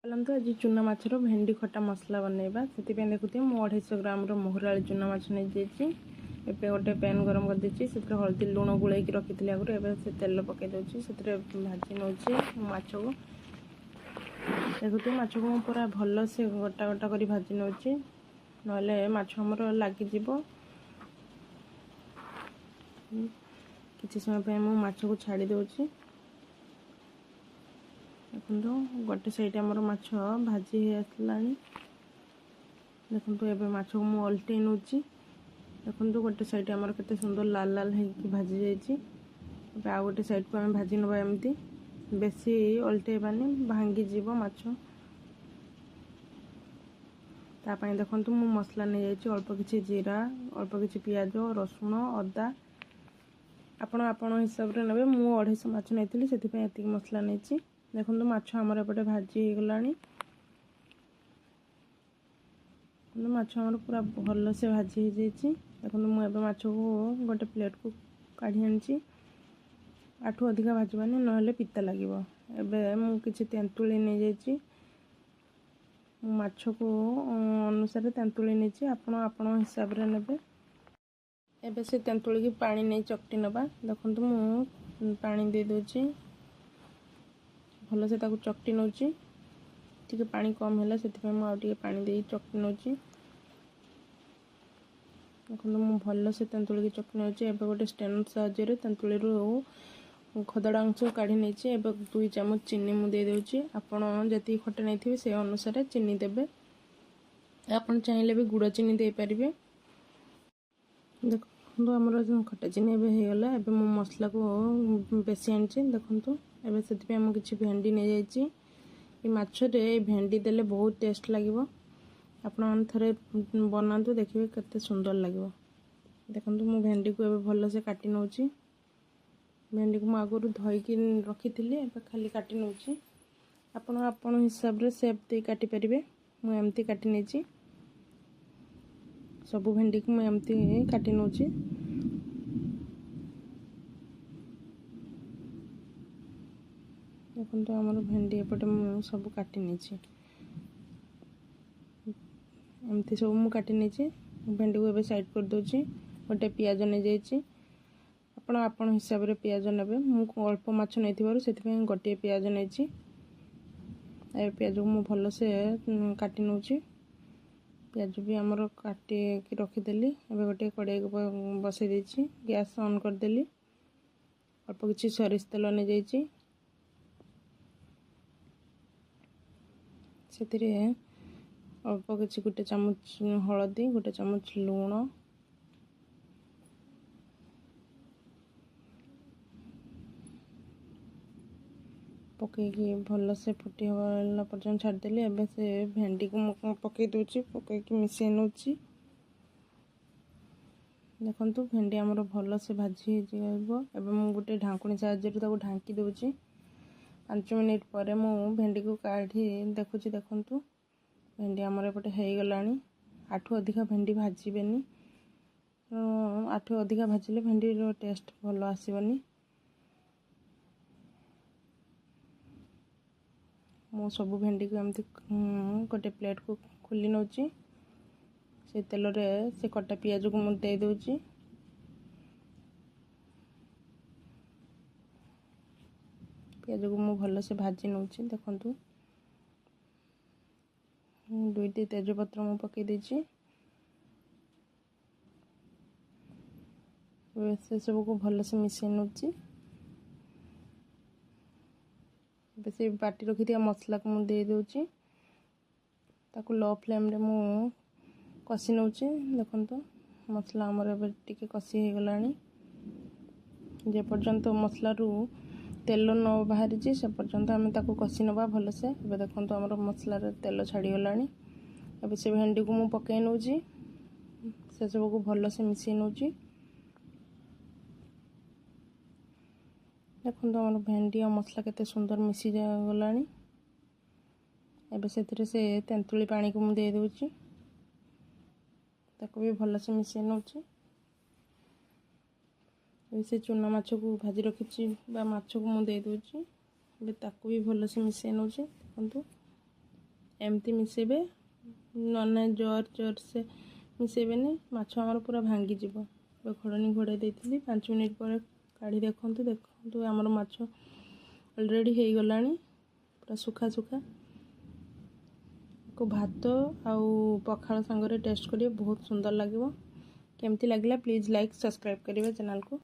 चलते आज चूना माछर भेंडी खटा मसला बनइबा से देखुए मुझे 250 ग्राम मोहराली चूना माछ नहीं जाइए। एबे गोटे पैन गरम कर देछि से हल्दी लुण गोल रखी आगुरी एबे से तेल पकई दूसरी से भाजी नौची माछ को देखुए माछ को पूरा भल से गोटा गोटा कर भाजी नौची ना माछ हमर लगिज किसी समय माछ को छाड़ी दूसरी देखो गोटे साइड आमर माछ भाजी आसला देखो एबे माछ को मु ओल्टे नौची देखो गोटे साइड आमर केते सुंदर लाल लाल है भाजी जाइए। आ गोटे साइड को आम भाजी नवा एमती बेसी ओल्टेबानी भांगी जीव माछ तापाई देखो मु मसला नहीं जाइए अल्प किछि जीरा अल्प किछि पियाज रसुण अदा आपण आपण हिसाब रे नेबे मु 250 माछ नैथिली सेति पय एति मसला नैछि देखो माछ आमर एपटे भाजी हो गलानी माछ आमर पूरा भल से भाजी हो जाइए। देखो मुझे माछ को गोटे प्लेट को काढ़ी आनी आठू अधिका भाजबानी ना पिता लगे एबे मु किछि तेंतुली नहीं जाइए माछ को अनुसार तेंतुली नहीं आपण आपण हिसाब रे नेबे एबे से तेंतुली की पानी नहीं चकटी नबा देखो मु पानी दे दोची भल से चकटी नौची टी पानी कम है से मुझे पानी दे चकटी नौची देखो मु भल से तेंतुली की चकटी नौची एबे गोटे स्टेनर साहाय्य तेंतुली खदड़ा अंश काढ़ी नहीं एबे 2 चामच चीनी मु दे देउची आपण जति खटा नहीं थे से अनुसार चीनी देबे आपण चाहिले भी गुड़ चीनी दे पारिबे देखो आमर खटा चीनी एबे हे गला एबे मु मसला को बेसी आनची देखंतु एबे सेति हम किछि भेंडी नै जाइछि ई माछ रे भेंडी देले बहुत टेस्ट लागिवो आपण थरे बनांतु देखिबे कते सुंदर लागिवो देखंतु मु भेंडी को एबे भलो से काटी नौची भेंडी को मु आगुरु धोई कि रखिथिली एबे खाली काटी नौची आपण आपण हिसाब रे शेप दे काटी परिबे मु एम्ति काटी नेछि सब भेंडी को मु एम्ति काटी नौची देखो तो आमर भेंडी एपटे सब काटी नहीं एमती सब मु काटी नहीं भेंडी को एबे साइड कर दोची गोटे पियाज नहीं जाइए आपण आपण हिसाब रे पियाज नेबे मु अल्प माछ नहीं थिबारु सेति गोटे पियाज नहीं ए पियाज को मु भल से काटी नौची पियाज भी आमर काटी की रखीदेली एबे गोटे कड़ाई को बसई देछि गैस ऑन कर देली अल्प किछि सरिष तेल नहीं जाइए से अल्प किसी गोटे चामच हलदी गोटे चामच लुण पकईकि भल से फुटी हला पर्यंत छाड़देली एबे से भेंडी को पकई दूची पकईकि मिसई नौची देखंतु भेंडी आमर भल से भाजी जाइबो एबे मु गोटे ढांकुणी साहाय्य ताको ढांकी दूची 5 मिनिट पर मु भेंडी को काढ़ी देखुची देखंतु भेंडी आमर एपटे हो गलानी आठू अधिका भेंडी भाजबेनी आठू अधिका भाजिले भेंडी रो टेस्ट भल आसीबनी मु सब भेंडी को एमती गोटे प्लेट को खोली नौची से तेल रे से कटा पियाज को मु दे दोची पियाज को मु भल से भाजी नौची देखंतु 2टी तेजपत्र मु पकई देछि से सब को भल से मिसई नौची बेसी बाटी रखी दिया मसला को मु दे दोची ताको लो फ्लेम रे मु कसी नौची देखंतु मसला हमर एबे टिके कसी हो गलानी जे पर्यंत मसला रू तेल न बाहरी से पर्यंत आम ताको कसी नवा भल से एबे देखंतु हमर मसला रे तेल छाड़ी गलानी एबे से भेंडी को मु पकई नौची से सब को भल से मिसई नौची देखो हमर भेंडी और मसला केते सुंदर मिसी गलानी एबे सेतिरे से तेंतुली पानी को मु दे दोची ताको भी भल से मिसई नौची से चूना माछ को भाजी रखी माछ को मु दे दोची ताको भी भल से मिसई नौची देखंतु एमती मिसेबे ना जोर से मिसेबेनी माछ आमर पूरा भांगी जीव। घोड़नी घोड़े देती 5 मिनिट पर काढ़ी देखु आमर माछ ऑलरेडी हो गलानी पूरा सुखा सुखा को भात आउ पखाल सांगरे टेस्ट करिए बहुत सुंदर लगे। केमती लगला प्लीज लाइक सब्सक्राइब करिए चैनल को।